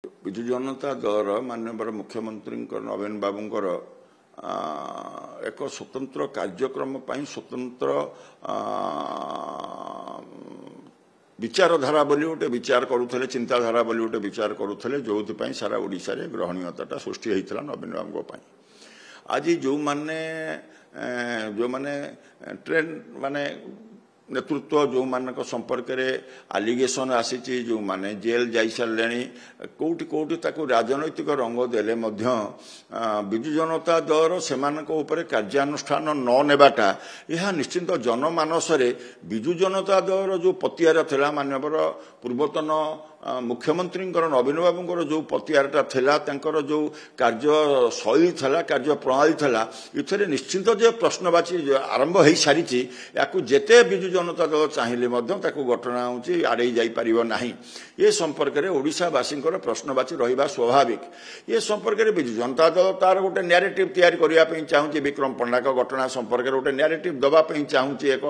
विजु जनता दल माननीय मुख्यमंत्री नवीन बाबूंकर एक स्वतंत्र कार्यक्रम स्वतंत्र विचारधारा बोली गोटे विचार करुले चिंताधारा बोली गोटे विचार करुले जो सारा ओडिशा रे ग्रहणीयता सृष्टि होता नवीन बाबू आज जो माने ट्रेन माने नेतृत्व जो मान संपर्क में आलिगेशन आसी जो माने जेल जाई सारे कौटी कौटी राजनैतिक रंग देले विजु जनता दल से कार्यानुष्ठान न नेबाटा यह निश्चिंत जनमानस विजु जनता दल जो पतियार थिला माननीय पूर्वतन मुख्यमंत्री नवीन बाबूंकर जो पतियारटा थिला तांकर जो कार्य शैली थिला कार्य प्रणाली थिला इथरे निश्चिंत जो प्रश्नवाची आरंभ हो सारी या जेते विजु जनता दल चाहिए घटना होची आड़े जाई परिबो नाही ये संपर्क में ओडिशावासी प्रश्नवाची रहिबा स्वाभाविक ये संपर्क में विजु जनता दल तार गोटे नैरेटिव तैयारी करने चाहूँगी विक्रम पंडा घटना संपर्क में गोटे नैरेटिव दवाई चाहूँगी एक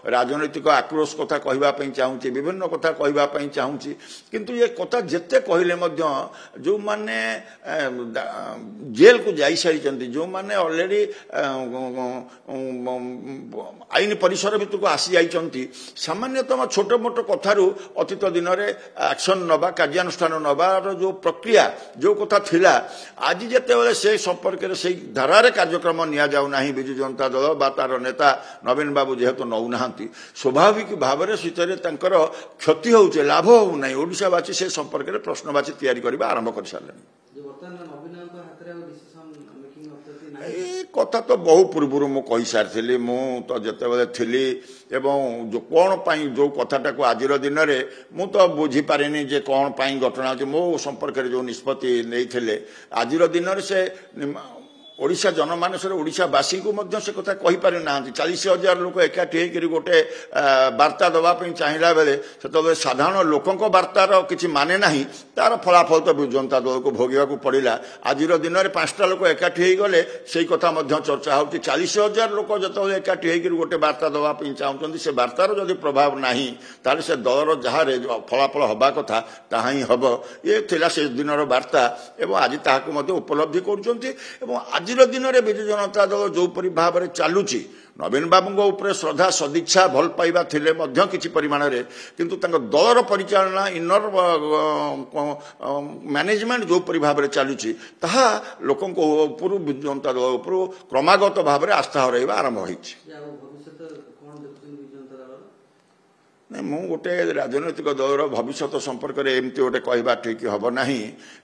राजनैतिक आक्रोश कथा कहवाई चाहूँगी विभिन्न कथा कहवाई चाहूँगी किंतु ये कथा जिते कहले जो माने जेल को जाई सारी जो माने ऑलरेडी आईन परिसर भीतर को आसी जाइछंती सामान्यतम छोट मोट कथारू अतीत दिन में एक्शन नवा कार्यानुष्ठान नवार जो प्रक्रिया जो कथा थिला आज जिते से संपर्क में से धारार कार्यक्रम निया जाउ नाही विजु जनता दल बा तार नेता नवीन बाबू जेहेतु नौना स्वाभाविक भाव में सीधे क्षति होचे लाभ हो ना ओडिशावासी से संपर्क में प्रश्नवाची तैयारी करने आरंभ कर सारे कथा तो बहु पूर्व मुझे सारी मु तो जिते थी एवं जो कौन पाई जो कथाटा को आज दिन में मु तो बुझीपारे जे कौन पाई घटना मो संपर्क में जो निष्पत्ति नहीं आज दिन में से ओडिशा जनमानस ओडिशावासी को से कथा कही पारि ना 40,000 लोक एकाठी होकर गोटे वार्ता दवाई चाहिए बेले से साधारण लोकों वार्तार किसी माने नहीं तार फलाफल तो विजु जनता दल को भोगवा पड़ा आज दिन में 5टा लोक एकाठी गले से कथा चर्चा हो 40,000 लोक जो एकाठी होकर गोटे वार्ता दवाई चाहते से वार्तार जदि प्रभाव ना ताले से दलर जहाँ फलाफल हवा कथा ताहा ही हम ये से दिन वार्ता एवं आज ताकू उपलब्धि कर आज दिन में विजु जनता दल जो भाव में चलुची नवीन बाबू उपरे श्रद्धा सदिच्छा भल पाइबा थिले मध्य किछि परिमाण रे किंतु तांको दलर परिचालना इनर मैनेजमेंट जो भाव में चलुची ताहा लोकन को ऊपर विजु जनता दल ऊपर क्रमागत भाव में आस्था हरइबा आरंभ होइछि नहीं मु गोटे राजनैतिक दलर भविष्य संपर्क में एमती गोटे कहवा ठीक हम ना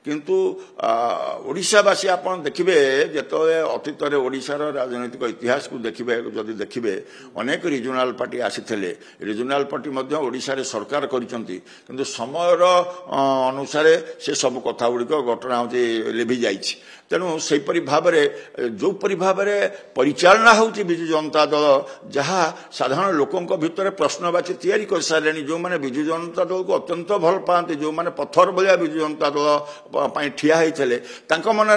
किंतु ओडिशावासी आप देखिए जो अतीत ओडिशार राजनैतिक इतिहास को देखिए जदि देखिए अनेक रिजनाल पार्टी आसी रिजनाल पार्टी ओडिशा सरकार करिसेंती किंतु समय अनुसार से सब कथा गुड़िक घटना हूँ लिभि जाइछि तेणु से भाव में जो भाव में परिचालना होची विजु जनता दल जहाँ साधारण लोकों भितर प्रश्नवाची तैयारी कर सारे जो मैंने विजु जनता दल को अत्यंत भल पाते जो मैंने पत्थर भलिया विजु जनता दल ठिया होते मन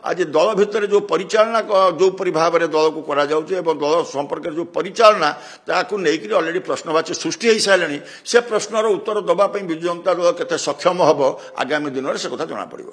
आज दल भितर जो परिचालना जो भाव में दल को करा दल संपर्क जो परिचालना ताकू लेकिन ऑलरेडी प्रश्नवाची सृष्टि हो सारे से प्रश्नर उत्तर दवाई विजु जनता दल केते सक्षम हम आगामी दिन में से कथा जना पड़ो।